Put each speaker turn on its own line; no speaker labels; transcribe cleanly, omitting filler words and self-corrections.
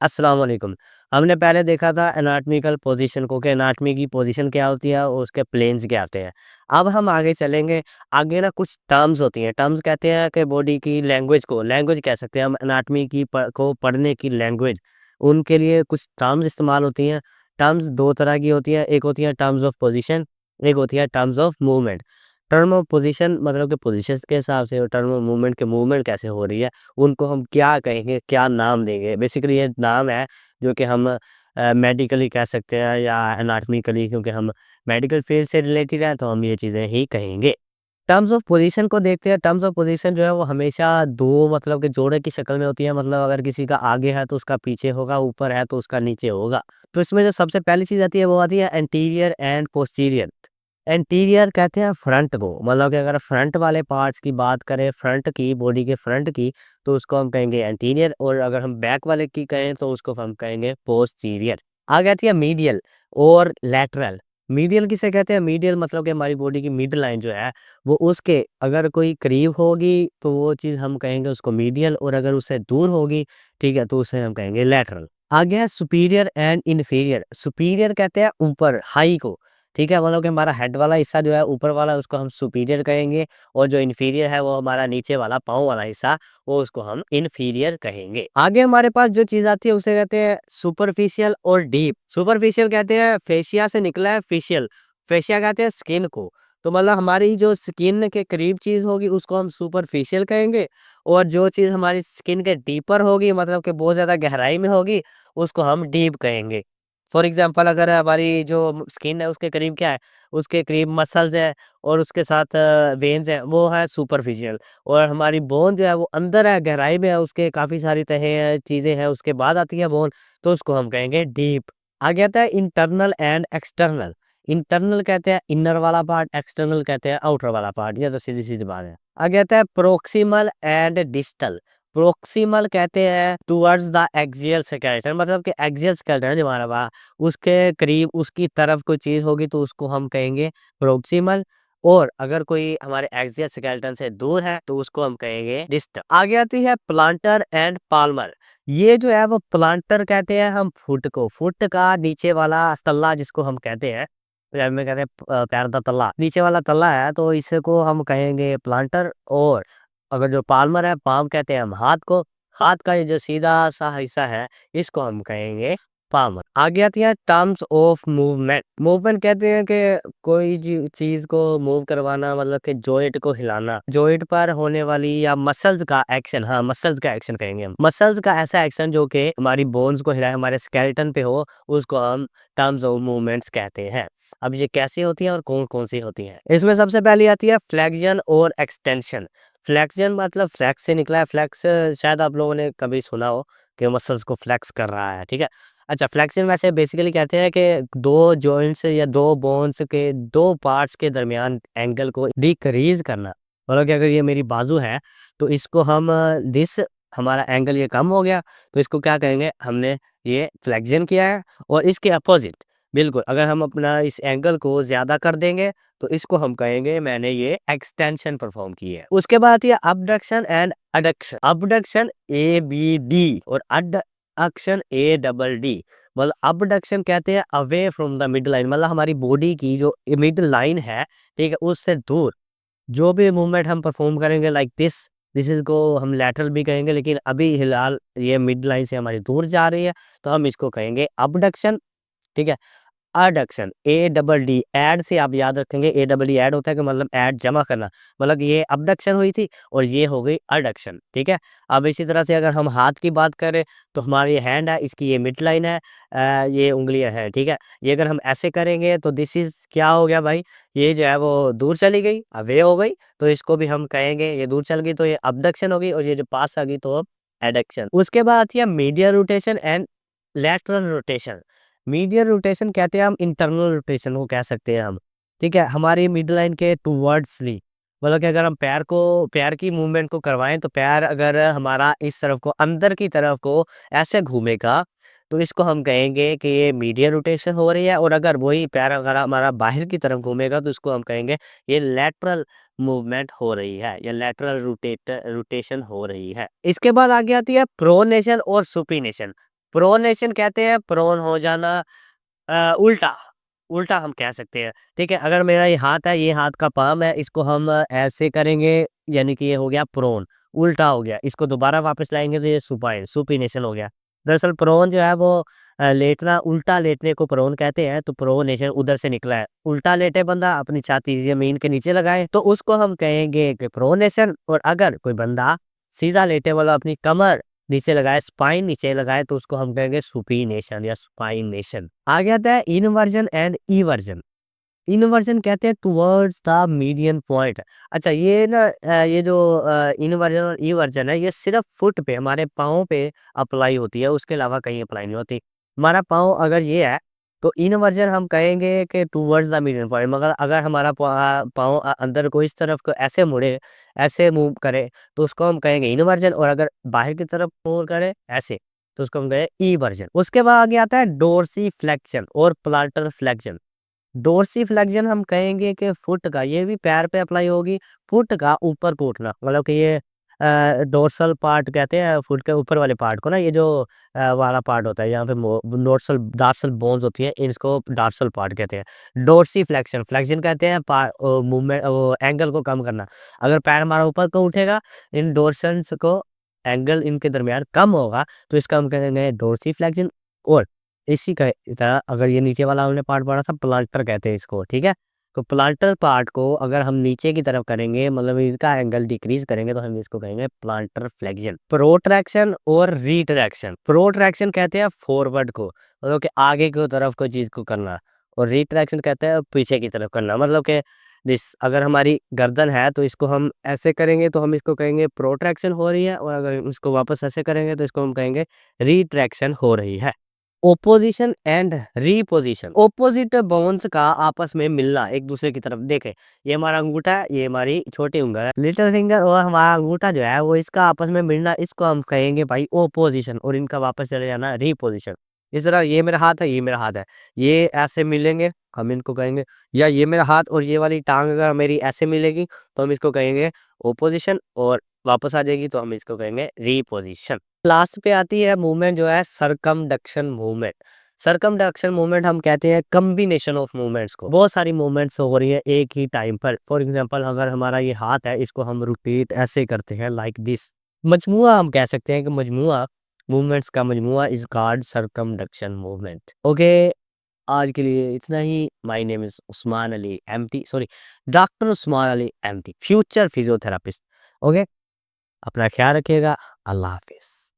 अस्सलाम वालेकुम। हमने पहले देखा था एनाटॉमिकल पोजीशन को कि एनाटॉमी की पोजीशन क्या होती है और उसके प्लेन्स क्या होते हैं। अब हम आगे चलेंगे, आगे ना कुछ टर्म्स होती हैं। टर्म्स कहते हैं कि बॉडी की लैंग्वेज को लैंग्वेज कह सकते हैं हम एनाटॉमी की को पढ़ने की लैंग्वेज, उनके लिए कुछ टर्म्स इस्तेमाल होती हैं। टर्म्स 2 तरह की होती हैं, एक होती है टर्म्स ऑफ पोजीशन, एक होती है terms of movement. Term of position मतलब कि पोजीशंस के हिसाब से और टर्म ऑफ मूवमेंट के मूवमेंट कैसे हो रही है, उनको हम क्या कहेंगे, क्या नाम देंगे? बेसिकली ये नाम है जो कि हम मेडिकली कह सकते हैं या एनाटॉमिकली, क्योंकि हम मेडिकल फील्ड से रिलेटेड हैं, तो हम ये चीज़ें ही कहेंगे। टर्म्स ऑफ पोजीशन को देखते हैं। टर्म्स ऑफ पोजीशन जो है वो हमेशा 2 मतलब के जोड़े की शक्ल में होती है। मतलब अगर किसी का आगे है तो उसका पीछे होगा, ऊपर है तो उसका नीचे होगा। तो इसमें जो सबसे पहली चीज़ आती है वो आती है एंटीरियर एंड पोस्टीरियर। एंटीरियर कहते हैं फ्रंट को, मतलब कि अगर फ्रंट वाले पार्ट्स की बात करें, फ्रंट की, बॉडी के फ्रंट की, तो उसको हम कहेंगे एंटीरियर, और अगर हम बैक वाले की कहें तो उसको हम कहेंगे पोस्टीरियर। आगे आती है मीडियल और लैटरल। मीडियल किसे कहते हैं? मीडियल मतलब कि हमारी बॉडी की मिड लाइन जो है, वो उसके अगर कोई करीब होगी तो वो चीज़ हम कहेंगे उसको मीडियल, और अगर उससे दूर होगी, ठीक है, तो उसे हम कहेंगे लैटरल। आगे है सुपीरियर एंड इन्फीरियर। सुपीरियर कहते हैं ऊपर, हाई को, ठीक है? मतलब कि हमारा हेड वाला हिस्सा जो है ऊपर वाला, उसको हम सुपीरियर कहेंगे, और जो इन्फीरियर है वो हमारा नीचे वाला पाँव वाला हिस्सा, वो उसको हम इन्फीरियर कहेंगे। आगे हमारे पास जो चीज़ आती है उसे कहते हैं सुपरफिशियल और डीप। सुपरफिशियल कहते हैं फेशिया से निकला है फेशियल, फेशिया कहते हैं स्किन को। तो मतलब हमारी जो स्किन के करीब चीज़ होगी उसको हम सुपरफिशियल कहेंगे, और जो चीज़ हमारी स्किन के डीपर होगी, मतलब कि बहुत ज़्यादा गहराई में होगी, उसको हम डीप कहेंगे। फॉर एग्ज़ाम्पल अगर हमारी जो स्किन है उसके करीब क्या है, उसके करीब मसल्स है और उसके साथ वेन्स है, वो है सुपरफिशियल। और हमारी बोन जो है वो अंदर है, गहराई में है, उसके काफ़ी सारी तहें हैं, चीज़ें हैं, उसके बाद आती है बोन, तो उसको हम कहेंगे डीप। आगे आता है इंटरनल एंड एक्सटर्नल। इंटरनल कहते हैं इनर वाला पार्ट, एक्सटर्नल कहते हैं आउटर वाला पार्ट, ये तो सीधी-सीधी बात है। आगे आता है प्रोक्सिमल एंड डिस्टल। प्रोक्सिमल कहते हैं टुवर्ड्स द एक्सियल स्केलेटन, मतलब कि एक्सियल स्केलेटन है जो हमारा वहाँ, उसके करीब, उसकी तरफ कोई चीज़ होगी तो उसको हम कहेंगे प्रोक्सिमल, और अगर कोई हमारे एक्सियल स्केलेटन से दूर है तो उसको हम कहेंगे डिस्टल। आगे आती है प्लांटर एंड पाल्मर। ये जो है वो प्लांटर कहते हैं हम फुट को, फुट का नीचे वाला तल्ला जिसको हम कहते हैं, पंजाबी में कहते हैं पैर दा तल्ला, नीचे वाला तल्ला है, तो इसको हम कहेंगे प्लांटर। और अगर जो पाल्मर है, पाम कहते हैं हम हाथ को, हाथ का ये जो सीधा सा हिस्सा है, इसको हम कहेंगे पाल्मर। आगे आती है टर्म्स ऑफ मूवमेंट। मूवमेंट कहते हैं कि कोई चीज को मूव करवाना, मतलब कि जॉइंट को हिलाना, जॉइंट पर होने वाली या मसल्स का एक्शन, हाँ मसल्स का एक्शन कहेंगे हम, मसल्स का ऐसा एक्शन जो कि हमारी बोन्स को हिलाए, हमारे स्केलेटन पे हो, उसको हम टर्म्स ऑफ मूवमेंट्स कहते हैं। अब ये कैसी होती हैं और कौन कौन सी होती हैं? इसमें सबसे पहली आती है फ्लेक्शन और एक्सटेंशन। फ्लेक्शन मतलब फ्लेक्स से निकला है, फ्लेक्स शायद आप लोगों ने कभी सुना हो कि मसल्स को फ्लेक्स कर रहा है, ठीक है? अच्छा, फ्लेक्शन वैसे बेसिकली कहते हैं कि 2 जॉइंट्स या 2 बोन्स के 2 पार्ट्स के दरमियान एंगल को डिक्रीज़ करना। मतलब कि अगर ये मेरी बाजू है, तो इसको हम दिस हमारा एंगल ये कम हो गया, तो इसको क्या कहेंगे? हमने ये फ्लेक्शन किया है। और इसके अपोज़िट बिल्कुल, अगर हम अपना इस एंगल को ज़्यादा कर देंगे, तो इसको हम कहेंगे मैंने ये एक्सटेंशन परफॉर्म की है। उसके बाद आती है abduction and adduction. Abduction ABD और अडक्शन ADD। मतलब अबडक्शन कहते हैं away from the mid line, मतलब हमारी बॉडी की जो मिड लाइन है, ठीक है, उससे दूर जो भी मूवमेंट हम परफॉर्म करेंगे लाइक दिस इज को हम लैटरल भी कहेंगे, लेकिन अभी हिलाल ये मिड लाइन से हमारी दूर जा रही है, तो हम इसको कहेंगे अबडक्शन, ठीक है। अडक्शन ADD, ऐड से आप याद रखेंगे, ADD ऐड होता है कि मतलब ऐड जमा करना, मतलब कि ये अबडक्शन हुई थी और ये हो गई अडक्शन, ठीक है। अब इसी तरह से अगर हम हाथ की बात करें, तो हमारी हैंड है, इसकी ये मिड लाइन है, ये उंगलियां हैं, ठीक है। ये अगर हम ऐसे करेंगे तो दिस इज क्या हो गया भाई, ये जो है वो दूर चली गई, अवे हो गई, तो इसको भी हम कहेंगे, ये दूर चल गई तो ये अबडक्शन हो गई, और ये जो पास आ गई तो अब एडक्शन। उसके बाद आती है medial rotation and lateral rotation. Medial rotation कहते हैं हम इंटरनल रोटेशन को कह सकते हैं हम, ठीक है, हमारी मिड लाइन के टुवर्ड्सली, मतलब कि अगर हम पैर की मूवमेंट को करवाएं, तो पैर अगर हमारा इस तरफ को, अंदर की तरफ को ऐसे घूमेगा, तो इसको हम कहेंगे कि ये मीडियल रोटेशन हो रही है। और अगर वही पैर अगर हमारा बाहर की तरफ घूमेगा, तो इसको हम कहेंगे ये लैटरल मूवमेंट हो रही है या लैटरल रोटेशन हो रही है। इसके बाद आगे आती है प्रोनेशन और सुपिनेशन। प्रोनेशन कहते हैं प्रोन हो जाना, उल्टा, उल्टा हम कह सकते हैं, ठीक है? अगर मेरा ये हाथ है, ये हाथ का पाम है, इसको हम ऐसे करेंगे, यानी कि ये हो गया प्रोन, उल्टा हो गया। इसको दोबारा वापस लाएँगे तो ये सुपाइन, सुपिनेशन हो गया। दरअसल प्रोन जो है वो लेटना, उल्टा लेटने को प्रोन कहते हैं, तो प्रोनेशन उधर से निकला है। उल्टा लेटे बंदा, अपनी छाती ज़मीन के नीचे लगाए, तो उसको हम कहेंगे कि प्रोनेशन। और अगर कोई बंदा सीधा लेटे वाला अपनी कमर नीचे लगाए, स्पाइन नीचे लगाए, तो उसको हम कहेंगे सुपीनेशन या स्पाइनेशन। आगे आता है इन्वर्जन एंड इवर्जन। इन्वर्जन कहते हैं टुवर्ड्स द मीडियन पॉइंट। अच्छा, ये ना ये जो इन्वर्जन और इवर्जन है, ये सिर्फ फुट पे, हमारे पाँव पे अप्लाई होती है, उसके अलावा कहीं अप्लाई नहीं होती। हमारा पाँव अगर ये है, तो इन्वर्जन हम कहेंगे कि टुवर्ड्स द मीडियन पॉइंट। मगर अगर हमारा पाँव अंदर को इस तरफ को ऐसे मुड़े, ऐसे मूव करे, तो उसको हम कहेंगे इन्वर्जन। और अगर बाहर की तरफ मूव करे ऐसे, तो उसको हम कहेंगे इवर्जन। उसके बाद आगे आता है डोर्सी फ्लेक्शन और प्लांटर फ्लेक्शन। डोर्सिफ्लेक्शन हम कहेंगे कि फुट का, ये भी पैर पे अप्लाई होगी, फुट का ऊपर को उठना, मतलब कि ये डोर्सल पार्ट कहते हैं फुट के ऊपर वाले पार्ट को ना, ये जो वाला पार्ट होता है यहाँ पे डोर्सल डार्सल बोन्स होती है, इसको डार्सल पार्ट कहते हैं। डोर्सिफ्लेक्शन, फ्लेक्शन कहते हैं मूवमेंट, वो एंगल को कम करना। अगर पैर हमारा ऊपर को उठेगा, इन डोर्सल्स को एंगल इनके दरमियान कम होगा, तो इसका हम कहेंगे डोर्सिफ्लेक्शन। और इसी का तरह अगर ये नीचे वाला हमने पार्ट पढ़ा था, प्लांटर कहते हैं इसको, ठीक है? तो प्लांटर पार्ट को अगर हम नीचे की तरफ करेंगे, मतलब इसका एंगल डिक्रीज करेंगे, तो हम इसको कहेंगे प्लांटर फ्लेक्शन। प्रोट्रैक्शन और रिट्रैक्शन। प्रोट्रैक्शन कहते हैं फॉरवर्ड को, मतलब कि आगे की तरफ कोई चीज को करना। और रिट्रैक्शन कहते हैं पीछे की तरफ करना, मतलब कि जिस अगर हमारी गर्दन है, तो इसको हम ऐसे करेंगे, तो हम इसको कहेंगे प्रोट्रैक्शन हो रही है। और अगर इसको वापस ऐसे करेंगे, तो इसको हम कहेंगे रिट्रैक्शन हो रही है। Opposition and reposition. Opposite bones का आपस में मिलना, एक दूसरे की तरफ देखें, ये हमारा अंगूठा है, ये हमारी छोटी उंगल है, लिटिल फिंगर, और हमारा अंगूठा जो है वो इसका आपस में मिलना, इसको हम कहेंगे भाई ओपोजिशन। और इनका वापस चले जाना रीपोजिशन। इस तरह ये मेरा हाथ है, ये मेरा हाथ है, ये ऐसे मिलेंगे, हम इनको कहेंगे। या ये मेरा हाथ और ये वाली टांग अगर मेरी ऐसे मिलेगी, तो हम इसको कहेंगे ओपोजिशन। और वापस आ जाएगी, तो हम इसको कहेंगे रीपोजिशन। लास्ट पे आती है मूवमेंट जो है सरकमडक्शन मूवमेंट। सरकमडक्शन मूवमेंट हम कहते हैं कॉम्बिनेशन ऑफ मूवमेंट्स को, बहुत सारी मूवमेंट्स हो रही है एक ही टाइम पर। फॉर एग्जांपल, अगर हमारा ये हाथ है, इसको हम रोटेट ऐसे करते हैं लाइक दिस। मजमुआ हम कह सकते हैं कि मजमुआ मूवमेंट्स का मजमुआ is called circumduction movement. Okay, आज के लिए इतना ही। My name is Usman Ali MT, sorry, doctor Usman Ali MT, future physiotherapist. Okay, अपना ख्याल रखिएगा। अल्लाह हाफिज।